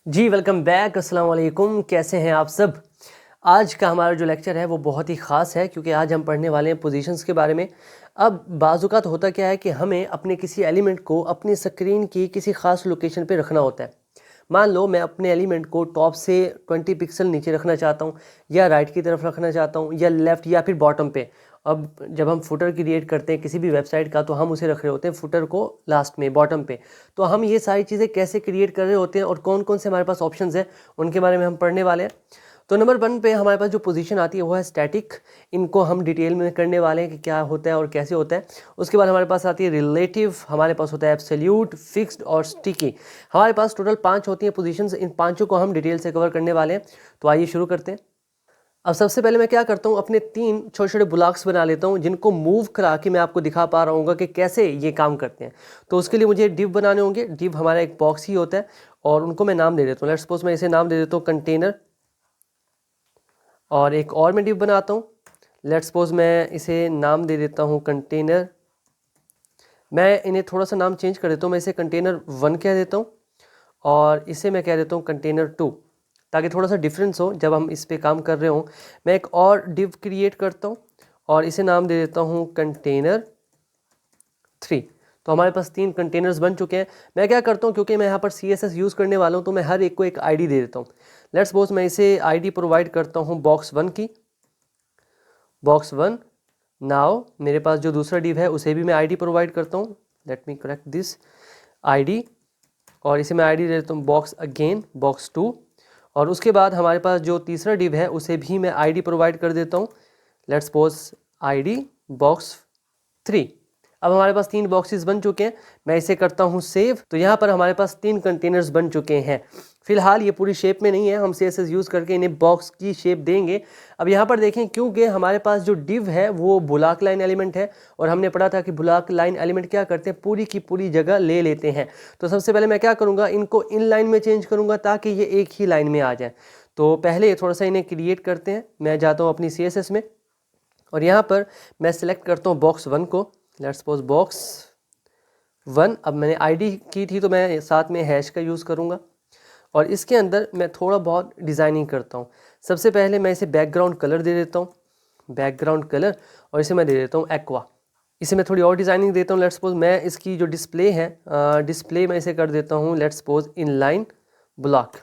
जी welcome back. अस्सलाम वालेकुम। कैसे हैं आप सब। आज का हमारा जो लेक्चर है वो बहुत ही ख़ास है क्योंकि आज हम पढ़ने वाले हैं पोजीशंस के बारे में। अब बाज़-औक़ात होता क्या है कि हमें अपने किसी एलिमेंट को अपनी स्क्रीन की किसी ख़ास लोकेशन पे रखना होता है। मान लो मैं अपने एलिमेंट को टॉप से 20 पिक्सल नीचे रखना चाहता हूँ, या राइट की तरफ रखना चाहता हूँ, या लेफ़्ट, या फिर बॉटम पे। अब जब हम फुटर क्रिएट करते हैं किसी भी वेबसाइट का, तो हम उसे रख रहे होते हैं फुटर को लास्ट में, बॉटम पे। तो हम ये सारी चीज़ें कैसे क्रिएट कर रहे होते हैं और कौन कौन से हमारे पास ऑप्शंस हैं, उनके बारे में हम पढ़ने वाले हैं। तो नंबर 1 पे हमारे पास जो पोजीशन आती है वो है स्टैटिक। इनको हम डिटेल में करने वाले हैं कि क्या होता है और कैसे होता है। उसके बाद हमारे पास आती है रिलेटिव, हमारे पास होता है एब्सोल्यूट, फिक्स्ड और स्टिकी। हमारे पास टोटल 5 होती हैं पोजीशंस। इन पांचों को हम डिटेल से कवर करने वाले हैं। तो आइए शुरू करते हैं। अब सबसे पहले मैं क्या करता हूँ, अपने 3 छोटे-छोटे ब्लॉक्स बना लेता हूँ जिनको मूव करा के मैं आपको दिखा पा रहा हूँ कि कैसे ये काम करते हैं। तो उसके लिए मुझे डिव बनाने होंगे। डिव हमारा एक बॉक्स ही होता है और उनको मैं नाम दे देता हूँ। लेट्स सपोज मैं इसे नाम दे देता हूँ कंटेनर, और एक और मैं डिव बनाता हूँ। लेट्स सपोज मैं इसे नाम दे देता हूँ कंटेनर। मैं इन्हें थोड़ा सा नाम चेंज कर देता हूँ। मैं इसे कंटेनर 1 कह देता हूँ और इसे मैं कह देता हूँ कंटेनर 2, ताकि थोड़ा सा डिफरेंस हो जब हम इस पे काम कर रहे हों। मैं एक और डिव क्रिएट करता हूँ और इसे नाम दे देता हूँ कंटेनर 3। तो हमारे पास 3 कंटेनर्स बन चुके हैं। मैं क्या करता हूँ, क्योंकि मैं यहाँ पर CSS यूज़ करने वाला हूँ, तो मैं हर एक को एक आईडी दे देता हूँ। लेट्स सपोज मैं इसे आईडी प्रोवाइड करता हूँ बॉक्स 1 की, बॉक्स 1। नाउ मेरे पास जो दूसरा डिव है उसे भी मैं आईडी प्रोवाइड करता हूँ। Let me correct this ID, और इसे मैं आईडी दे देता हूँ बॉक्स अगेन, बॉक्स 2। और उसके बाद हमारे पास जो तीसरा डिव है उसे भी मैं आईडी प्रोवाइड कर देता हूँ। Let's suppose ID box 3। अब हमारे पास 3 बॉक्सेस बन चुके हैं। मैं इसे करता हूँ सेव। तो यहाँ पर हमारे पास 3 कंटेनर्स बन चुके हैं। फिलहाल ये पूरी शेप में नहीं है, हम CSS यूज़ करके इन्हें बॉक्स की शेप देंगे। अब यहाँ पर देखें, क्योंकि हमारे पास जो डिव है वो ब्लॉक लाइन एलिमेंट है, और हमने पढ़ा था कि ब्लॉक लाइन एलिमेंट क्या करते हैं, पूरी की पूरी जगह ले लेते हैं। तो सबसे पहले मैं क्या करूँगा, इनको इन लाइन में चेंज करूँगा ताकि ये एक ही लाइन में आ जाए। तो पहले थोड़ा सा इन्हें क्रिएट करते हैं। मैं जाता हूँ अपनी CSS में और यहाँ पर मैं सिलेक्ट करता हूँ बॉक्स 1 को। Let's suppose box 1। अब मैंने आईडी की थी तो मैं साथ में हैश का यूज़ करूँगा, और इसके अंदर मैं थोड़ा बहुत डिज़ाइनिंग करता हूँ। सबसे पहले मैं इसे बैकग्राउंड कलर दे देता हूँ, बैकग्राउंड कलर, और इसे मैं दे देता हूँ एक्वा। इसे मैं थोड़ी और डिज़ाइनिंग देता हूँ। लेट्स सपोज मैं इसकी जो डिस्प्ले है, डिस्प्ले मैं इसे कर देता हूँ लेट्स सपोज इनलाइन ब्लॉक।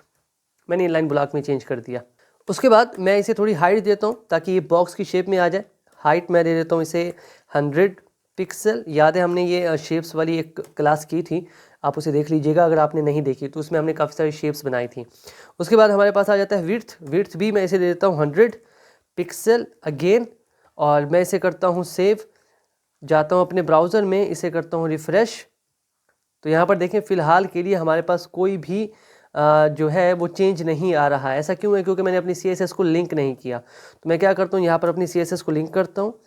मैंने इनलाइन ब्लॉक में चेंज कर दिया। उसके बाद मैं इसे थोड़ी हाइट देता हूँ ताकि ये बॉक्स की शेप में आ जाए। हाइट मैं दे देता हूँ इसे 100 पिक्सल। याद है हमने ये शेप्स वाली एक क्लास की थी, आप उसे देख लीजिएगा अगर आपने नहीं देखी, तो उसमें हमने काफ़ी सारी शेप्स बनाई थी। उसके बाद हमारे पास आ जाता है विड्थ। विड्थ भी मैं इसे दे देता हूँ 100 पिक्सल अगेन, और मैं इसे करता हूँ सेव। जाता हूँ अपने ब्राउज़र में, इसे करता हूँ रिफ़्रेश। तो यहाँ पर देखें, फ़िलहाल के लिए हमारे पास कोई भी जो है वो चेंज नहीं आ रहा है। ऐसा क्यों है, क्योंकि मैंने अपनी CSS को लिंक नहीं किया। तो मैं क्या करता हूँ, यहाँ पर अपनी CSS को लिंक करता हूँ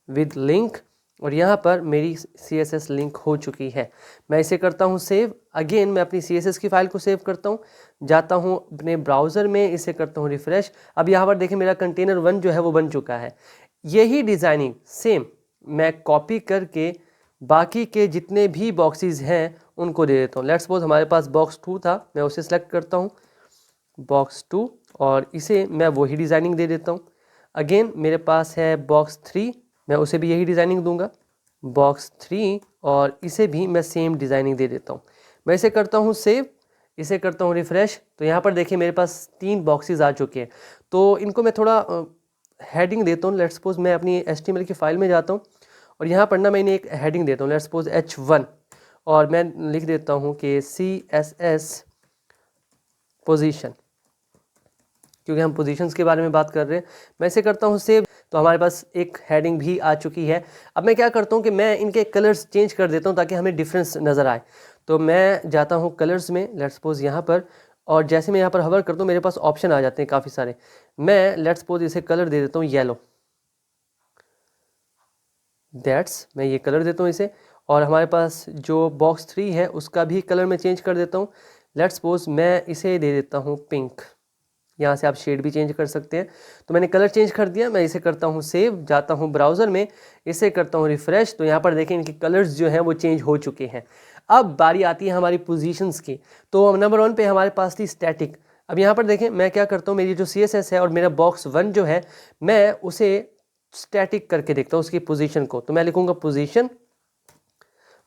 विद लिंक, और यहाँ पर मेरी CSS लिंक हो चुकी है। मैं इसे करता हूँ सेव। अगेन मैं अपनी CSS की फ़ाइल को सेव करता हूँ, जाता हूँ अपने ब्राउज़र में, इसे करता हूँ रिफ़्रेश। अब यहाँ पर देखें मेरा कंटेनर 1 जो है वो बन चुका है। यही डिज़ाइनिंग सेम मैं कॉपी करके बाकी के जितने भी बॉक्सेस हैं उनको दे देता हूँ। लेट्स सपोज हमारे पास बॉक्स 2 था, मैं उसे सेलेक्ट करता हूँ बॉक्स 2, और इसे मैं वही डिज़ाइनिंग दे देता हूँ। अगेन मेरे पास है बॉक्स 3, मैं उसे भी यही डिज़ाइनिंग दूंगा बॉक्स 3, और इसे भी मैं सेम डिज़ाइनिंग दे देता हूँ। मैं इसे करता हूँ सेव, इसे करता हूँ रिफ़्रेश। तो यहाँ पर देखिए मेरे पास 3 बॉक्सेस आ चुके हैं। तो इनको मैं थोड़ा हेडिंग देता हूँ। लेट्स सपोज मैं अपनी HTML की फ़ाइल में जाता हूँ और यहाँ पर ना मैं इन्हें एक हेडिंग देता हूँ। लेट्स सपोज H1, और मैं लिख देता हूँ कि CSS पोजीशन, क्योंकि हम पोजीशंस के बारे में बात कर रहे हैं। मैं इसे करता हूँ सेव। तो हमारे पास एक हेडिंग भी आ चुकी है। अब मैं क्या करता हूँ कि मैं इनके कलर्स चेंज कर देता हूँ ताकि हमें डिफरेंस नज़र आए। तो मैं जाता हूँ कलर्स में, लेट्स सपोज यहाँ पर, और जैसे मैं यहाँ पर हवर करता हूँ मेरे पास ऑप्शन आ जाते हैं काफ़ी सारे। मैं लेट्स सपोज इसे कलर दे देता हूँ येलो, दैट्स, मैं ये कलर देता हूँ इसे। और हमारे पास जो बॉक्स 3 है उसका भी कलर मैं चेंज कर देता हूँ। लेट्स सपोज मैं इसे दे देता हूँ पिंक। यहाँ से आप शेड भी चेंज कर सकते हैं। तो मैंने कलर चेंज कर दिया। मैं इसे करता हूँ सेव, जाता हूँ ब्राउज़र में, इसे करता हूँ रिफ़्रेश। तो यहाँ पर देखें इनके कलर्स जो हैं वो चेंज हो चुके हैं। अब बारी आती है हमारी पोजीशंस की। तो नंबर 1 पे हमारे पास थी स्टैटिक। अब यहाँ पर देखें मैं क्या करता हूँ, मेरी जो CSS है और मेरा बॉक्स 1 जो है मैं उसे स्टैटिक करके देखता हूँ उसकी पोजीशन को। तो मैं लिखूँगा पोजीशन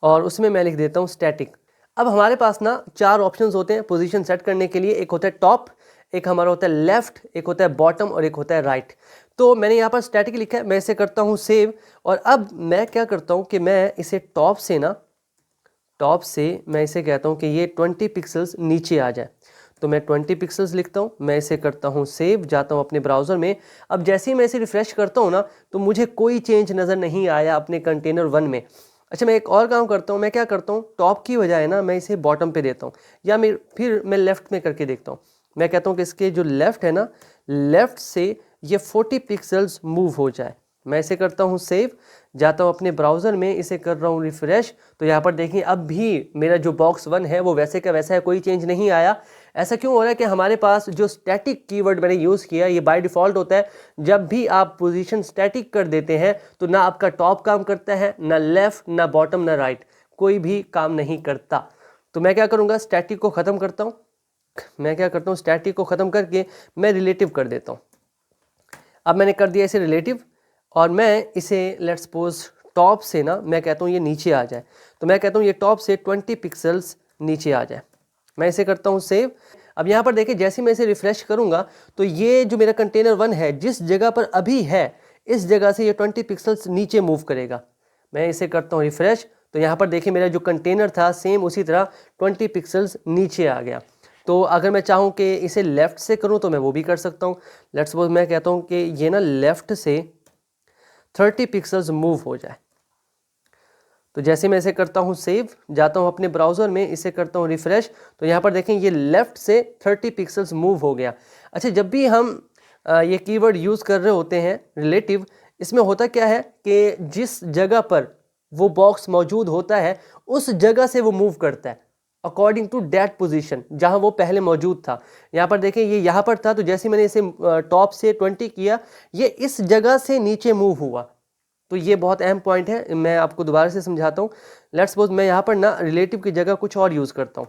और उसमें मैं लिख देता हूँ स्टैटिक। अब हमारे पास ना 4 ऑप्शंस होते हैं पोजीशन सेट करने के लिए। एक होता है टॉप, एक हमारा होता है लेफ्ट, एक होता है बॉटम और एक होता है राइट। तो मैंने यहाँ पर स्टैटिक लिखा है, मैं इसे करता हूँ सेव। और अब मैं क्या करता हूँ कि मैं इसे टॉप से मैं इसे कहता हूँ कि ये 20 पिक्सल्स नीचे आ जाए। तो मैं 20 पिक्सल्स लिखता हूँ, मैं इसे करता हूँ सेव, जाता हूँ अपने ब्राउज़र में। अब जैसे ही मैं इसे रिफ़्रेश करता हूँ ना तो मुझे कोई चेंज नज़र नहीं आया अपने कंटेनर 1 में। अच्छा, मैं एक और काम करता हूँ, मैं क्या करता हूँ, टॉप की बजाय ना मैं इसे बॉटम पे देता हूँ, या फिर मैं लेफ़्ट में करके देखता हूँ। मैं कहता हूँ कि इसके जो लेफ़्ट है ना, लेफ़्ट से ये 40 पिक्सल्स मूव हो जाए। मैं इसे करता हूँ सेव, जाता हूँ अपने ब्राउज़र में, इसे कर रहा हूँ रिफ़्रेश। तो यहाँ पर देखिए अब भी मेरा जो बॉक्स 1 है वो वैसे का वैसा है, कोई चेंज नहीं आया। ऐसा क्यों हो रहा है कि हमारे पास जो स्टैटिक कीवर्ड मैंने यूज़ किया ये बाय डिफ़ॉल्ट होता है। जब भी आप पोजीशन स्टैटिक कर देते हैं तो ना आपका टॉप काम करता है, ना लेफ़्ट, ना बॉटम, ना राइट, कोई भी काम नहीं करता। तो मैं क्या करूँगा, स्टैटिक को ख़त्म करता हूँ। मैं क्या करता हूँ, स्टैटिक को ख़त्म करके मैं रिलेटिव कर देता हूँ। अब मैंने कर दिया इसे रिलेटिव और मैं इसे लेट्स सपोज टॉप से ना मैं कहता हूँ ये नीचे आ जाए। तो मैं कहता हूँ ये टॉप से 20 पिक्सल्स नीचे आ जाए। मैं इसे करता हूँ सेव। अब यहाँ पर देखिए जैसे मैं इसे रिफ़्रेश करूँगा तो ये जो मेरा कंटेनर 1 है जिस जगह पर अभी है इस जगह से ये 20 पिक्सल्स नीचे मूव करेगा। मैं इसे करता हूँ रिफ़्रेश, तो यहाँ पर देखिए मेरा जो कंटेनर था सेम उसी तरह 20 पिक्सल्स नीचे आ गया। तो अगर मैं चाहूँ कि इसे लेफ़्ट से करूँ तो मैं वो भी कर सकता हूँ। लेट्स सपोज मैं कहता हूँ कि ये ना लेफ़्ट से 30 पिक्सल्स मूव हो जाए। तो जैसे मैं इसे करता हूँ सेव, जाता हूँ अपने ब्राउज़र में, इसे करता हूँ रिफ़्रेश, तो यहाँ पर देखें ये लेफ़्ट से 30 पिक्सल्स मूव हो गया। अच्छा, जब भी हम ये कीवर्ड यूज़ कर रहे होते हैं रिलेटिव, इसमें होता क्या है कि जिस जगह पर वो बॉक्स मौजूद होता है उस जगह से वो मूव करता है अकॉर्डिंग टू दैट पोजीशन जहाँ वो पहले मौजूद था। यहाँ पर देखें ये यहाँ पर था, तो जैसे मैंने इसे टॉप से 20 किया ये इस जगह से नीचे मूव हुआ। तो ये बहुत अहम पॉइंट है, मैं आपको दोबारा से समझाता हूँ। लेट्स सपोज मैं यहाँ पर ना रिलेटिव की जगह कुछ और यूज़ करता हूँ।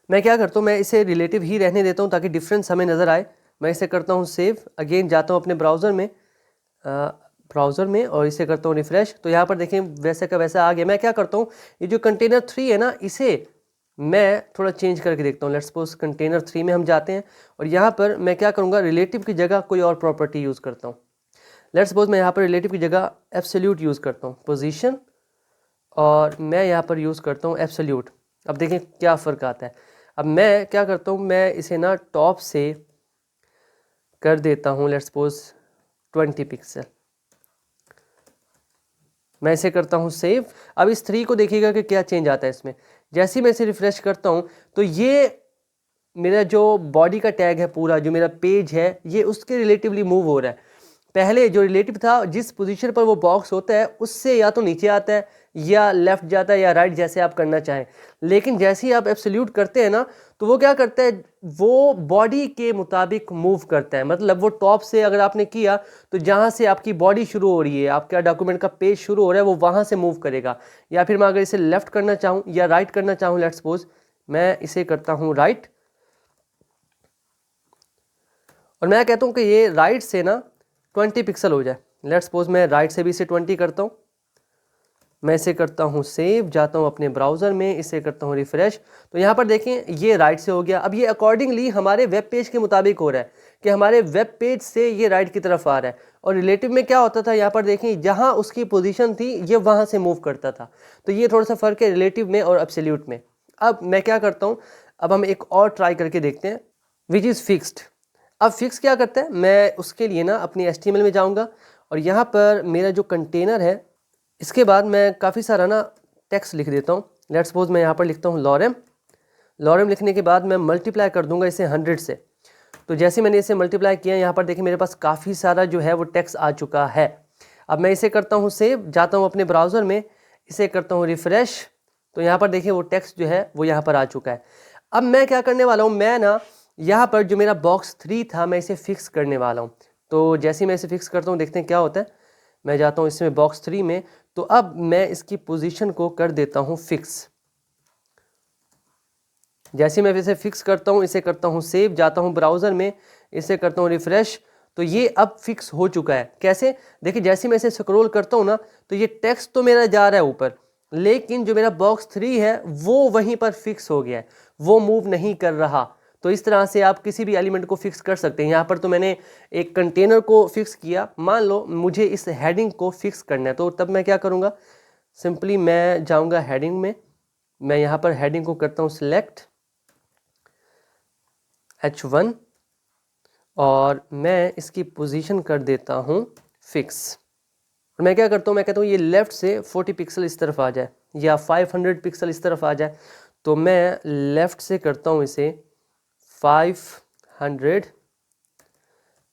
मैं क्या करता हूँ, मैं इसे रिलेटिव ही रहने देता हूँ ताकि डिफरेंस हमें नज़र आए। मैं इसे करता हूँ सेव, अगेन जाता हूँ अपने ब्राउज़र में और इसे करता हूँ रिफ़्रेश। तो यहाँ पर देखें वैसे का वैसा आ गया। मैं क्या करता हूँ, ये जो कंटेनर 3 है ना इसे मैं थोड़ा चेंज करके देखता हूँ। लेट्स सपोज कंटेनर 3 में हम जाते हैं और यहाँ पर मैं क्या करूँगा, रिलेटिव की जगह कोई और प्रॉपर्टी यूज़ करता हूँ। लेट्स सपोज मैं यहाँ पर रिलेटिव की जगह एब्सोल्यूट यूज़ करता हूँ पोजीशन, और मैं यहाँ पर यूज़ करता हूँ एब्सोल्यूट। अब देखें क्या फ़र्क आता है। अब मैं क्या करता हूँ, मैं इसे ना टॉप से कर देता हूँ लेट्स सपोज 20 पिक्सल। मैं इसे करता हूँ सेव। अब इस 3 को देखिएगा कि क्या चेंज आता है इसमें। जैसे ही मैं इसे रिफ़्रेश करता हूँ तो ये मेरा जो बॉडी का टैग है, पूरा जो मेरा पेज है ये उसके रिलेटिवली मूव हो रहा है। पहले जो रिलेटिव था जिस पोजीशन पर वो बॉक्स होता है उससे या तो नीचे आता है या लेफ़्ट जाता है या राइट, जैसे आप करना चाहें। लेकिन जैसे ही आप एब्सोल्यूट करते हैं ना तो वो क्या करता है, वो बॉडी के मुताबिक मूव करता है। मतलब वो टॉप से अगर आपने किया तो जहाँ से आपकी बॉडी शुरू हो रही है, आपका डॉक्यूमेंट का पेज शुरू हो रहा है, वो वहाँ से मूव करेगा। या फिर मैं अगर इसे लेफ़्ट करना चाहूँ या राइट करना चाहूँ, लेट्स सपोज मैं इसे करता हूँ राइट, और मैं कहता हूँ कि ये राइट से ना 20 पिक्सल हो जाए। लेट्स सपोज मैं राइट से भी इसे 20 करता हूँ। मैं इसे करता हूँ सेव, जाता हूँ अपने ब्राउज़र में, इसे करता हूँ रिफ़्रेश। तो यहाँ पर देखें ये राइट से हो गया। अब ये अकॉर्डिंगली हमारे वेब पेज के मुताबिक हो रहा है कि हमारे वेब पेज से ये राइट की तरफ आ रहा है। और रिलेटिव में क्या होता था, यहाँ पर देखें जहाँ उसकी पोजीशन थी ये वहाँ से मूव करता था। तो ये थोड़ा सा फ़र्क है रिलेटिव में और एब्सोल्यूट में। अब मैं क्या करता हूँ, अब हम एक और ट्राई करके देखते हैं विच इज़ फिक्स्ड। अब फिक्स क्या करता है, मैं उसके लिए ना अपनी HTML में जाऊँगा और यहाँ पर मेरा जो कंटेनर है इसके बाद मैं काफ़ी सारा ना टेक्स्ट लिख देता हूँ। लेट्स सपोज मैं यहाँ पर लिखता हूँ लॉरेम लिखने के बाद मैं मल्टीप्लाई कर दूंगा इसे 100 से। तो जैसे मैंने इसे मल्टीप्लाई किया यहाँ पर देखिए मेरे पास काफ़ी सारा जो है वो टेक्स्ट आ चुका है। अब मैं इसे करता हूँ सेव, जाता हूँ अपने ब्राउज़र में, इसे करता हूँ रिफ़्रेश। तो यहाँ पर देखिए वो टेक्स्ट जो है वो यहाँ पर आ चुका है। अब मैं क्या करने वाला हूँ, मैं ना यहाँ पर जो मेरा बॉक्स 3 था मैं इसे फिक्स करने वाला हूँ। तो जैसे ही मैं इसे फिक्स करता हूँ देखते हैं क्या होता है। मैं जाता हूँ इसमें बॉक्स 3 में, तो अब मैं इसकी पोजीशन को कर देता हूँ फिक्स। जैसे मैं इसे फिक्स करता हूँ, इसे करता हूँ सेव, जाता हूँ ब्राउज़र में, इसे करता हूँ रिफ्रेश, तो ये अब फिक्स हो चुका है। कैसे? देखिए जैसे मैं इसे स्क्रॉल करता हूँ ना, तो ये टेक्स्ट तो मेरा जा रहा है ऊपर, लेकिन जो मेरा बॉक्स 3 है वो वहीं पर फिक्स हो गया है, वो मूव नहीं कर रहा। तो इस तरह से आप किसी भी एलिमेंट को फिक्स कर सकते हैं। यहाँ पर तो मैंने एक कंटेनर को फिक्स किया, मान लो मुझे इस हेडिंग को फिक्स करना है, तो तब मैं क्या करूँगा, सिंपली मैं जाऊँगा हेडिंग में, मैं यहाँ पर हेडिंग को करता हूँ सिलेक्ट H1 और मैं इसकी पोजीशन कर देता हूँ फिक्स। और मैं क्या करता हूँ, मैं कहता हूँ ये लेफ़्ट से 40 पिक्सल इस तरफ आ जाए या 500 पिक्सल इस तरफ आ जाए, तो मैं लेफ़्ट से करता हूँ इसे 500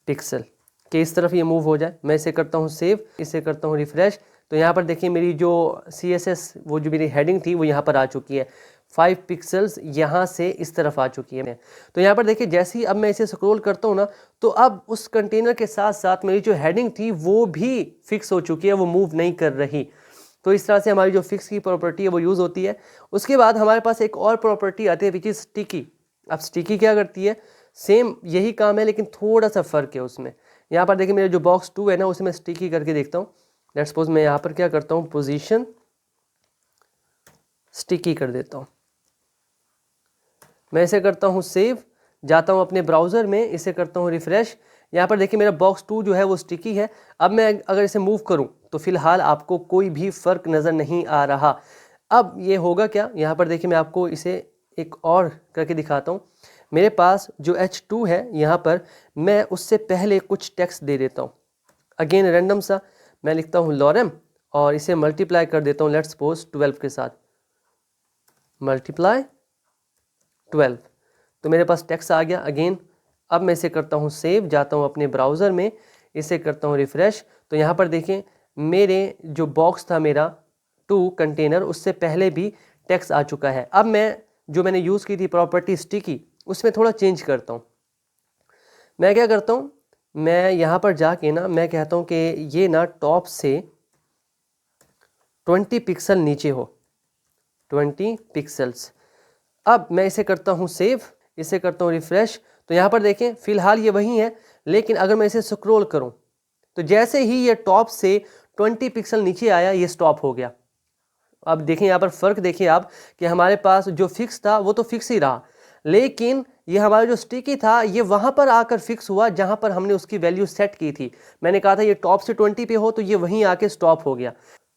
पिक्सल कि इस तरफ ये मूव हो जाए। मैं इसे करता हूँ सेव, इसे करता हूँ रिफ्रेश, तो यहाँ पर देखिए मेरी जो CSS वो जो मेरी हेडिंग थी वो यहाँ पर आ चुकी है, 5 पिक्सल्स यहाँ से इस तरफ आ चुकी है। तो यहाँ पर देखिए जैसे ही अब मैं इसे स्क्रॉल करता हूँ ना, तो अब उस कंटेनर के साथ साथ मेरी जो हेडिंग थी वो भी फिक्स हो चुकी है, वो मूव नहीं कर रही। तो इस तरह से हमारी जो फिक्स की प्रॉपर्टी है वो यूज़ होती है। उसके बाद हमारे पास एक और प्रॉपर्टी आती है विच इज़ स्टिकी। अब स्टिकी क्या करती है, सेम यही काम है लेकिन थोड़ा सा फ़र्क है उसमें। यहाँ पर देखिए मेरा जो बॉक्स 2 है ना, उसे मैं स्टिकी करके देखता हूँ। लेट्स सपोज मैं यहाँ पर क्या करता हूँ, पोजीशन स्टिकी कर देता हूँ। मैं इसे करता हूँ सेव, जाता हूँ अपने ब्राउज़र में, इसे करता हूँ रिफ्रेश। यहाँ पर देखिए मेरा बॉक्स 2 जो है वो स्टिकी है। अब मैं अगर इसे मूव करूँ तो फिलहाल आपको कोई भी फ़र्क नज़र नहीं आ रहा। अब ये होगा क्या, यहाँ पर देखिए मैं आपको इसे एक और करके दिखाता हूँ। मेरे पास जो H2 है यहाँ पर, मैं उससे पहले कुछ टेक्स्ट दे देता हूँ। अगेन रैंडम सा मैं लिखता हूँ लॉरेम और इसे मल्टीप्लाई कर देता हूँ लेट्स सपोज 12 के साथ, मल्टीप्लाई 12, तो मेरे पास टेक्स्ट आ गया। अगेन अब मैं इसे करता हूँ सेव, जाता हूँ अपने ब्राउज़र में, इसे करता हूँ रिफ्रेश, तो यहाँ पर देखें मेरे जो बॉक्स था मेरा 2 कंटेनर, उससे पहले भी टेक्स्ट आ चुका है। अब मैं जो मैंने यूज़ की थी प्रॉपर्टी स्टिकी, उसमें थोड़ा चेंज करता हूँ। मैं क्या करता हूँ, मैं यहाँ पर जाके ना मैं कहता हूँ कि ये ना टॉप से 20 पिक्सल नीचे हो, 20 पिक्सल्स। अब मैं इसे करता हूँ सेव, इसे करता हूँ रिफ्रेश, तो यहाँ पर देखें फ़िलहाल ये वही है, लेकिन अगर मैं इसे स्क्रॉल करूँ तो जैसे ही ये टॉप से 20 पिक्सल नीचे आया ये स्टॉप हो गया। अब देखें यहाँ पर फ़र्क देखिए आप कि हमारे पास जो फिक्स था वो तो फिक्स ही रहा, लेकिन ये हमारा जो स्टिकी था ये वहाँ पर आकर फिक्स हुआ जहाँ पर हमने उसकी वैल्यू सेट की थी। मैंने कहा था ये टॉप से 20 पे हो, तो ये वहीं आके स्टॉप हो गया।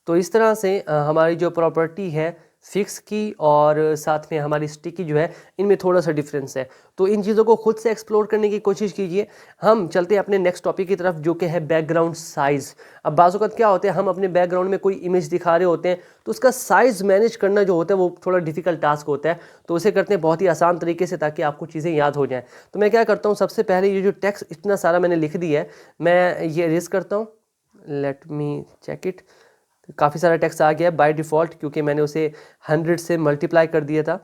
तो इस तरह से हमारी जो प्रॉपर्टी है फिक्स की और साथ में हमारी स्टिकी जो है, इनमें थोड़ा सा डिफरेंस है। तो इन चीज़ों को खुद से एक्सप्लोर करने की कोशिश कीजिए। हम चलते हैं अपने नेक्स्ट टॉपिक की तरफ जो कि है बैकग्राउंड साइज़। अब बाज़ वक़्त क्या होता है, हम अपने बैकग्राउंड में कोई इमेज दिखा रहे होते हैं तो उसका साइज़ मैनेज करना जो होता है वो थोड़ा डिफिकल्ट टास्क होता है, तो उसे करते हैं बहुत ही आसान तरीके से ताकि आपको चीज़ें याद हो जाएँ। तो मैं क्या करता हूँ, सबसे पहले ये जो टेक्स्ट इतना सारा मैंने लिख दिया है, मैं ये इरेज़ करता हूँ। Let me check it. काफ़ी सारा टेक्स्ट आ गया है बाय डिफ़ॉल्ट, क्योंकि मैंने उसे 100 से मल्टीप्लाई कर दिया था।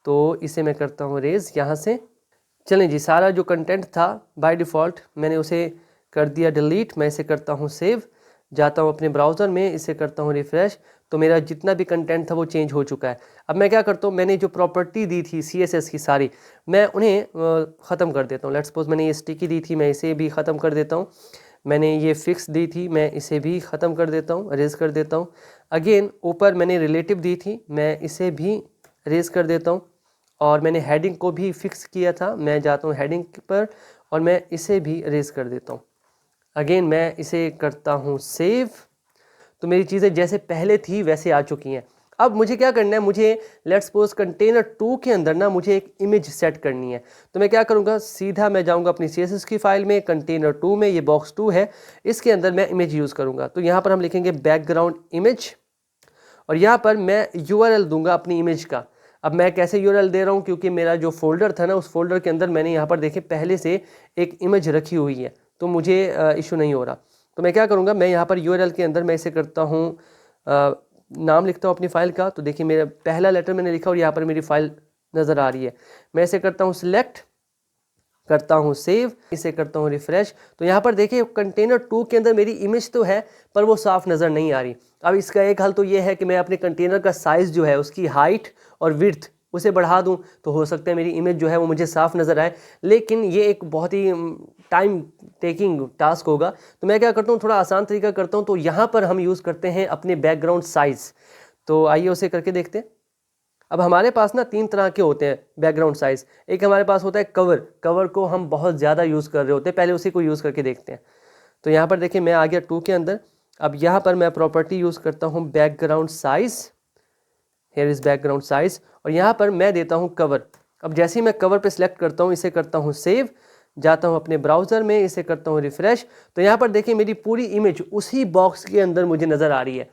तो इसे मैं करता हूँ रेज़ यहाँ से। चलें जी, सारा जो कंटेंट था बाय डिफ़ॉल्ट मैंने उसे कर दिया डिलीट। मैं इसे करता हूँ सेव, जाता हूँ अपने ब्राउज़र में, इसे करता हूँ रिफ़्रेश, तो मेरा जितना भी कंटेंट था वो चेंज हो चुका है। अब मैं क्या करता हूँ, मैंने जो प्रॉपर्टी दी थी CSS की सारी, मैं उन्हें ख़त्म कर देता हूँ। लेट्स सपोज मैंने ये स्टिकी दी थी, मैं इसे भी ख़त्म कर देता हूँ। मैंने ये फिक्स दी थी, मैं इसे भी ख़त्म कर देता हूँ, अरेज़ कर देता हूँ। अगेन ऊपर मैंने रिलेटिव दी थी, मैं इसे भी अरेज़ कर देता हूँ। और मैंने हेडिंग को भी फिक्स किया था, मैं जाता हूँ हेडिंग पर और मैं इसे भी अरेज़ कर देता हूँ। अगेन मैं इसे करता हूँ सेव, तो मेरी चीज़ें जैसे पहले थी वैसे आ चुकी हैं। अब मुझे क्या करना है, मुझे लेट्स सपोज कंटेनर 2 के अंदर ना मुझे एक इमेज सेट करनी है। तो मैं क्या करूँगा, सीधा मैं जाऊँगा अपनी CSS की फाइल में, कंटेनर 2 में, ये बॉक्स 2 है, इसके अंदर मैं इमेज यूज़ करूँगा। तो यहाँ पर हम लिखेंगे बैकग्राउंड इमेज और यहाँ पर मैं URL दूंगा अपनी इमेज का। अब मैं कैसे URL दे रहा हूँ, क्योंकि मेरा जो फोल्डर था ना, उस फोल्डर के अंदर मैंने यहाँ पर देखे पहले से एक इमेज रखी हुई है, तो मुझे इशू नहीं हो रहा। तो मैं क्या करूँगा, मैं यहाँ पर URL के अंदर मैं इसे करता हूँ नाम लिखता हूँ अपनी फ़ाइल का। तो देखिए मेरा पहला लेटर मैंने लिखा और यहाँ पर मेरी फ़ाइल नज़र आ रही है। मैं इसे करता हूँ सिलेक्ट, करता हूँ सेव, इसे करता हूँ रिफ्रेश। तो यहाँ पर देखिए कंटेनर 2 के अंदर मेरी इमेज तो है पर वो साफ़ नज़र नहीं आ रही। अब इसका एक हल तो ये है कि मैं अपने कंटेनर का साइज़ जो है उसकी हाइट और विड्थ उसे बढ़ा दूं तो हो सकता है मेरी इमेज जो है वो मुझे साफ नज़र आए, लेकिन ये एक बहुत ही टाइम टेकिंग टास्क होगा। तो मैं क्या करता हूँ, थोड़ा आसान तरीका करता हूँ। तो यहाँ पर हम यूज़ करते हैं अपने बैकग्राउंड साइज़। तो आइए उसे करके देखते हैं। अब हमारे पास ना 3 तरह के होते हैं बैकग्राउंड साइज़। एक हमारे पास होता है कवर को हम बहुत ज़्यादा यूज़ कर रहे होते हैं, पहले उसी को यूज़ करके देखते हैं। तो यहाँ पर देखिए मैं आ गया 2 के अंदर। अब यहाँ पर मैं प्रॉपर्टी यूज़ करता हूँ background size, here is background size, और यहाँ पर मैं देता हूँ कवर। अब जैसे ही मैं कवर पे सिलेक्ट करता हूँ, इसे करता हूँ सेव, जाता हूँ अपने ब्राउज़र में, इसे करता हूँ रिफ़्रेश, तो यहाँ पर देखिए मेरी पूरी इमेज उसी बॉक्स के अंदर मुझे नज़र आ रही है।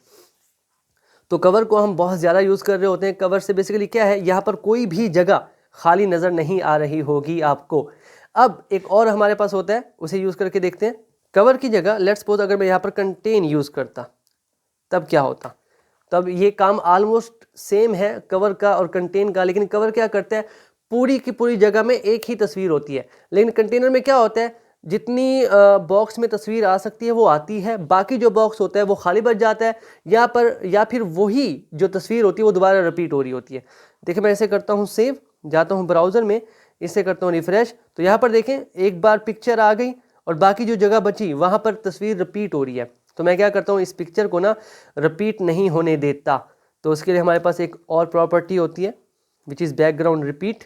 तो कवर को हम बहुत ज़्यादा यूज़ कर रहे होते हैं। कवर से बेसिकली क्या है, यहाँ पर कोई भी जगह खाली नज़र नहीं आ रही होगी आपको। अब एक और हमारे पास होता है, उसे यूज़ करके देखते हैं। कवर की जगह लेट्स सपोज अगर मैं यहाँ पर कंटेन यूज़ करता, तब क्या होता। तब ये काम ऑलमोस्ट सेम है कवर का और कंटेन का, लेकिन कवर क्या करता है, पूरी की पूरी जगह में एक ही तस्वीर होती है। लेकिन कंटेनर में क्या होता है, जितनी बॉक्स में तस्वीर आ सकती है वो आती है, बाकी जो बॉक्स होता है वो खाली बच जाता है, या फिर वही जो तस्वीर होती है वो दोबारा रिपीट हो रही होती है। देखिए मैं ऐसे करता हूँ सेव, जाता हूँ ब्राउज़र में, इसे करता हूँ रिफ़्रेश, तो यहाँ पर देखें एक बार पिक्चर आ गई और बाकी जो जगह बची वहाँ पर तस्वीर रिपीट हो रही है। तो मैं क्या करता हूँ, इस पिक्चर को ना रिपीट नहीं होने देता। तो उसके लिए हमारे पास एक और प्रॉपर्टी होती है विच इज़ बैकग्राउंड रिपीट।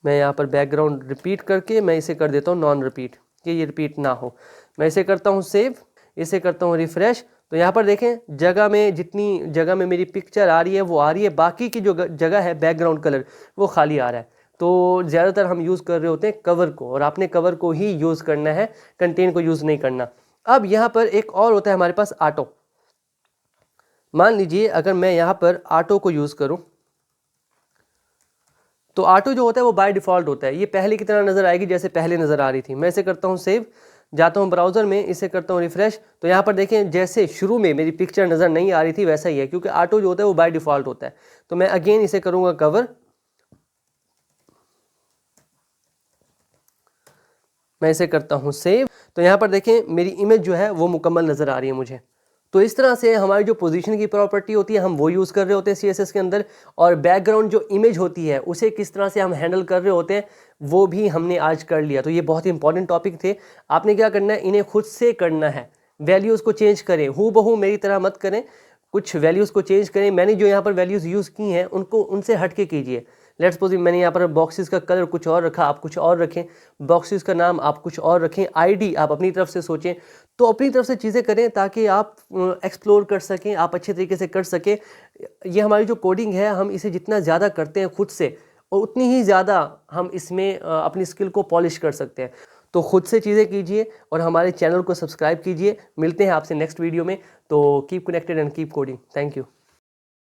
मैं यहाँ पर बैकग्राउंड रिपीट करके मैं इसे कर देता हूँ नॉन रिपीट, कि ये रिपीट ना हो। मैं इसे करता हूँ सेव, इसे करता हूँ रिफ़्रेश, तो यहाँ पर देखें जगह में, जितनी जगह में मेरी पिक्चर आ रही है वो आ रही है, बाकी की जो जगह है बैकग्राउंड कलर वो खाली आ रहा है। तो ज़्यादातर हम यूज़ कर रहे होते हैं कवर को, और आपने कवर को ही यूज़ करना है, कंटेन को यूज़ नहीं करना। अब यहाँ पर एक और होता है हमारे पास ऑटो। मान लीजिए अगर मैं यहाँ पर ऑटो को यूज़ करूँ, तो ऑटो जो होता है वो बाय डिफ़ॉल्ट होता है, ये पहले की तरह नज़र आएगी जैसे पहले नज़र आ रही थी। मैं इसे करता हूँ सेव, जाता हूँ ब्राउज़र में, इसे करता हूँ रिफ़्रेश, तो यहाँ पर देखें जैसे शुरू में मेरी पिक्चर नज़र नहीं आ रही थी वैसा ही है, क्योंकि ऑटो जो होता है वो बाय डिफ़ॉल्ट होता है। तो मैं अगेन इसे करूँगा कवर, मैं इसे करता हूँ सेव, तो यहाँ पर देखें मेरी इमेज जो है वो मुकम्मल नज़र आ रही है मुझे। तो इस तरह से हमारी जो पोजीशन की प्रॉपर्टी होती है हम वो यूज़ कर रहे होते हैं CSS के अंदर, और बैकग्राउंड जो इमेज होती है उसे किस तरह से हम हैंडल कर रहे होते हैं वो भी हमने आज कर लिया। तो ये बहुत ही इंपॉर्टेंट टॉपिक थे। आपने क्या करना है, इन्हें खुद से करना है, वैल्यूज़ को चेंज करें, हूबहू मेरी तरह मत करें, कुछ वैल्यूज़ को चेंज करें। मैंने जो यहाँ पर वैल्यूज़ यूज़ की हैं उनको उनसे हट के कीजिए। लेट्स सपोज मैंने यहाँ पर बॉक्सेस का कलर कुछ और रखा, आप कुछ और रखें, बॉक्सेस का नाम आप कुछ और रखें, आईडी आप अपनी तरफ से सोचें। तो अपनी तरफ से चीज़ें करें ताकि आप एक्सप्लोर कर सकें, आप अच्छे तरीके से कर सकें। ये हमारी जो कोडिंग है हम इसे जितना ज़्यादा करते हैं खुद से, और उतनी ही ज़्यादा हम इसमें अपनी स्किल को पॉलिश कर सकते हैं। तो खुद से चीज़ें कीजिए और हमारे चैनल को सब्सक्राइब कीजिए। मिलते हैं आपसे नेक्स्ट वीडियो में। तो keep connected and keep coding. Thank you.